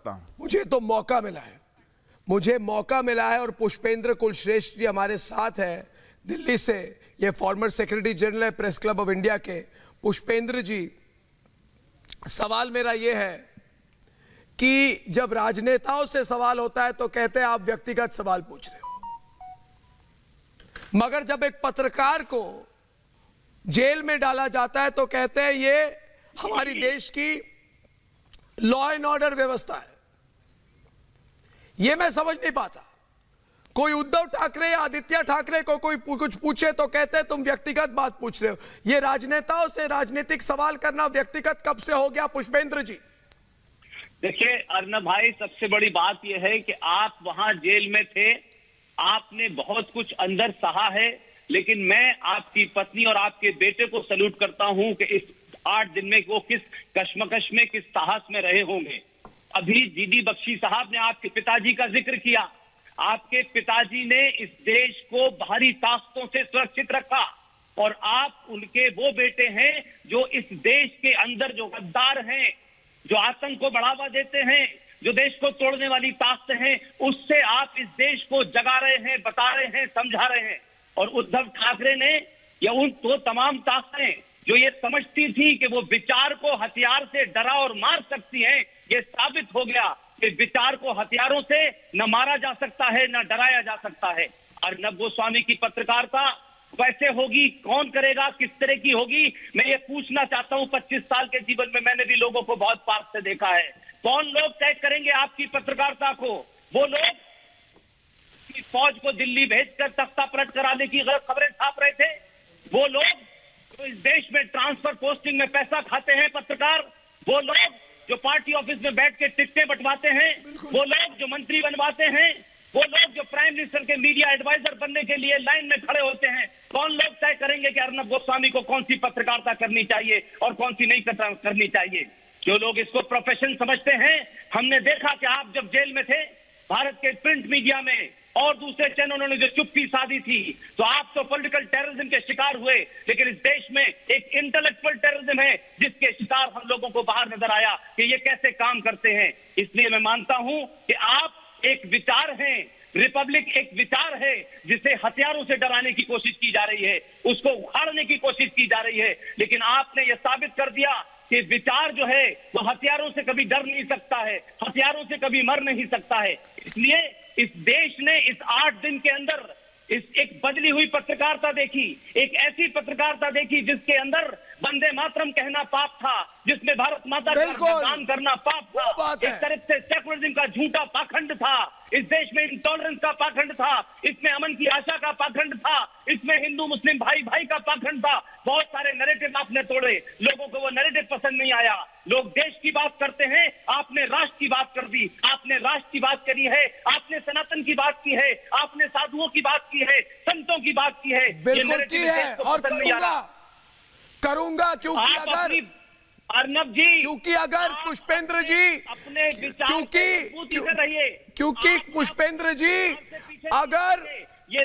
चाहता हूं। मुझे तो मौका मिला है, मुझे मौका मिला है और पुष्पेंद्र कुलश्रेष्ठ जी हमारे साथ है दिल्ली से, ये फॉर्मर सेक्रेटरी जनरल है प्रेस क्लब ऑफ इंडिया के। पुष्पेंद्र जी, सवाल मेरा ये है कि जब राजनेताओं से सवाल होता है तो कहते हैं आप व्यक्तिगत सवाल पूछ रहे हो, मगर जब एक पत्रकार को जेल में डाला जाता है तो कहते हैं ये हमारी देश की लॉ एंड ऑर्डर व्यवस्था है। ये मैं समझ नहीं पाता। कोई उद्धव ठाकरे या आदित्य ठाकरे को कोई कुछ पूछे तो कहते हैं तुम व्यक्तिगत बात पूछ रहे हो। ये राजनेताओं से राजनीतिक सवाल करना व्यक्तिगत कब से हो गया पुष्पेंद्र जी? देखिए अर्नब भाई, सबसे बड़ी बात यह है कि आप वहां जेल में थे, आपने बहुत कुछ अंदर सहा है, लेकिन मैं आपकी पत्नी और आपके बेटे को सल्यूट करता हूं कि इस 8 दिन में वो किस कश्मकश में, किस साहस में रहे होंगे। अभी जीडी बख्शी साहब ने आपके पिताजी का जिक्र किया। आपके पिताजी ने इस देश को बाहरी ताकतों से सुरक्षित रखा और आप उनके वो बेटे हैं जो इस देश के अंदर जो गद्दार हैं, जो आतंक को बढ़ावा देते हैं, जो देश को तोड़ने वाली ताकतें हैं, उससे आप इस देश को जगा रहे हैं, बता रहे हैं, समझा रहे हैं। और उद्धव ठाकरे ने या उन तो तमाम ताकतें जो ये समझती थी कि वो विचार को हथियार से डरा और मार सकती हैं, ये साबित हो गया कि विचार को हथियारों से न मारा जा सकता है, न डराया जा सकता है। अर्नब गोस्वामी की पत्रकारिता वैसे होगी, कौन करेगा, किस तरह की होगी, मैं ये पूछना चाहता हूं। 25 साल के जीवन में मैंने भी लोगों को बहुत पास से देखा है। कौन लोग तय करेंगे आपकी पत्रकारिता को? वो लोग फौज को दिल्ली भेजकर तख्ता पलट कराने की गलत खबरें छाप रहे थे, वो लोग जो इस देश में ट्रांसफर पोस्टिंग में पैसा खाते हैं पत्रकार, वो लोग जो पार्टी ऑफिस में बैठ के टिकटें बंटवाते हैं, वो लोग जो मंत्री बनवाते हैं, वो लोग जो प्राइम मिनिस्टर के मीडिया एडवाइजर बनने के लिए लाइन में खड़े होते हैं, कौन लोग तय करेंगे कि अर्नब गोस्वामी को कौन सी पत्रकारिता करनी चाहिए और कौन सी नहीं करनी चाहिए? जो लोग इसको प्रोफेशन समझते हैं, हमने देखा कि आप जब जेल में थे, भारत के प्रिंट मीडिया में और दूसरे चैनलों ने जो चुप्पी साधी थी, तो आप तो पॉलिटिकल टेररिज्म के शिकार हुए, लेकिन इस देश में एक इंटेलेक्चुअल टेररिज्म है जिसके शिकार हम लोगों को बाहर नजर आया कि ये कैसे काम करते हैं। इसलिए मैं मानता हूं कि आप एक विचार हैं, रिपब्लिक एक विचार है जिसे हथियारों से डराने की कोशिश की जा रही है, उसको उखाड़ने की कोशिश की जा रही है, लेकिन आपने यह साबित कर दिया कि विचार जो है वो हथियारों से कभी डर नहीं सकता है, हथियारों से कभी मर नहीं सकता है। इसलिए इस देश ने इस 8 दिन के अंदर इस एक बदली हुई पत्रकारिता देखी, एक ऐसी पत्रकारिता देखी जिसके अंदर वंदे मातरम कहना पाप था, जिसमें भारत माता का गान करना पाप था, एक तरफ से सेकुलरिज्म का झूठा पाखंड था, इस देश में इंटॉलरेंस का पाखंड था, इसमें अमन की आशा का पाखंड था, इसमें हिंदू मुस्लिम भाई भाई का पाखंड था। बहुत सारे नैरेटिव आपने तोड़े, लोगों को वो नैरेटिव पसंद नहीं आया। लोग देश की बात करते हैं, आपने राष्ट्र की बात कर दी, आपने राष्ट्र की बात करी है, आपने सनातन की बात की है, आपने साधुओं की बात की है, संतों की बात की है। बिल्कुल की है और करूंगा क्योंकि अगर अर्नब जी, क्योंकि अगर पुष्पेंद्र जी अपने क्योंकि पुष्पेंद्र जी अगर ये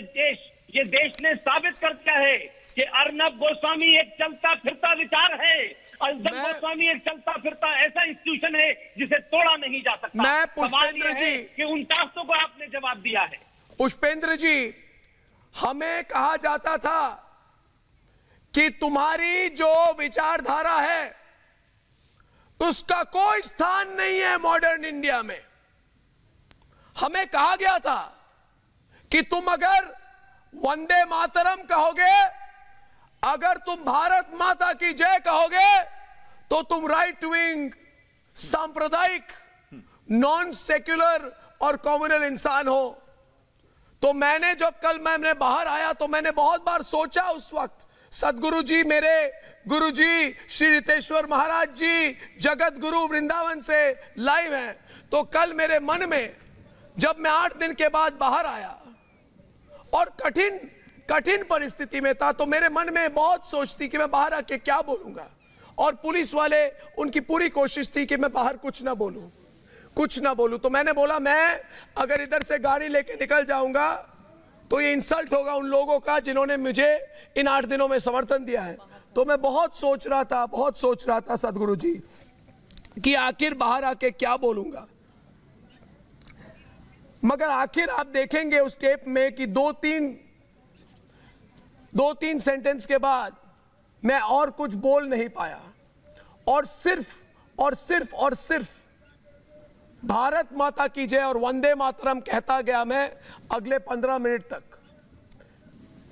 देश ने साबित कर दिया है कि अर्नब गोस्वामी एक चलता फिरता विचार है, अर्नब गोस्वामी एक चलता फिरता ऐसा इंस्टीट्यूशन है जिसे तोड़ा नहीं जा सकता। मैं पुष्पेंद्र जी कि उन ताकतों को आपने जवाब दिया है। पुष्पेंद्र जी, हमें कहा जाता था कि तुम्हारी जो विचारधारा है उसका कोई स्थान नहीं है मॉडर्न इंडिया में। हमें कहा गया था कि तुम अगर वंदे मातरम कहोगे, अगर तुम भारत माता की जय कहोगे, तो तुम राइट विंग, सांप्रदायिक, नॉन सेक्युलर और कम्युनल इंसान हो। तो मैंने जब कल मैं बाहर आया तो मैंने बहुत बार सोचा, उस वक्त सदगुरु जी, मेरे गुरु जी श्री रितेश्वर महाराज जी जगत गुरु वृंदावन से लाइव हैं, तो कल मेरे मन में जब मैं 8 दिन के बाद बाहर आया और कठिन परिस्थिति में था, तो मेरे मन में बहुत सोच थी कि मैं बाहर आके क्या बोलूंगा, और पुलिस वाले उनकी पूरी कोशिश थी कि मैं बाहर कुछ ना बोलूं। तो मैंने बोला मैं अगर इधर से गाड़ी लेके निकल जाऊंगा तो ये इंसल्ट होगा उन लोगों का जिन्होंने मुझे इन 8 दिनों में समर्थन दिया है। तो मैं बहुत सोच रहा था सदगुरु जी कि आखिर बाहर आके क्या बोलूंगा। मगर आखिर आप देखेंगे उस टेप में कि दो तीन सेंटेंस के बाद मैं और कुछ बोल नहीं पाया और सिर्फ भारत माता की जय और वंदे मातरम कहता गया मैं अगले 15 मिनट तक,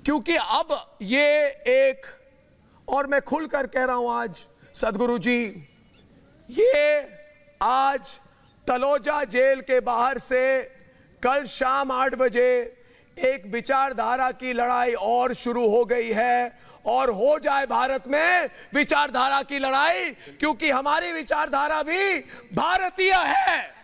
क्योंकि अब ये एक, और मैं खुलकर कह रहा हूं आज सदगुरु जी, ये आज तलोजा जेल के बाहर से कल शाम 8 बजे एक विचारधारा की लड़ाई और शुरू हो गई है, और हो जाए भारत में विचारधारा की लड़ाई, क्योंकि हमारी विचारधारा भी भारतीय है।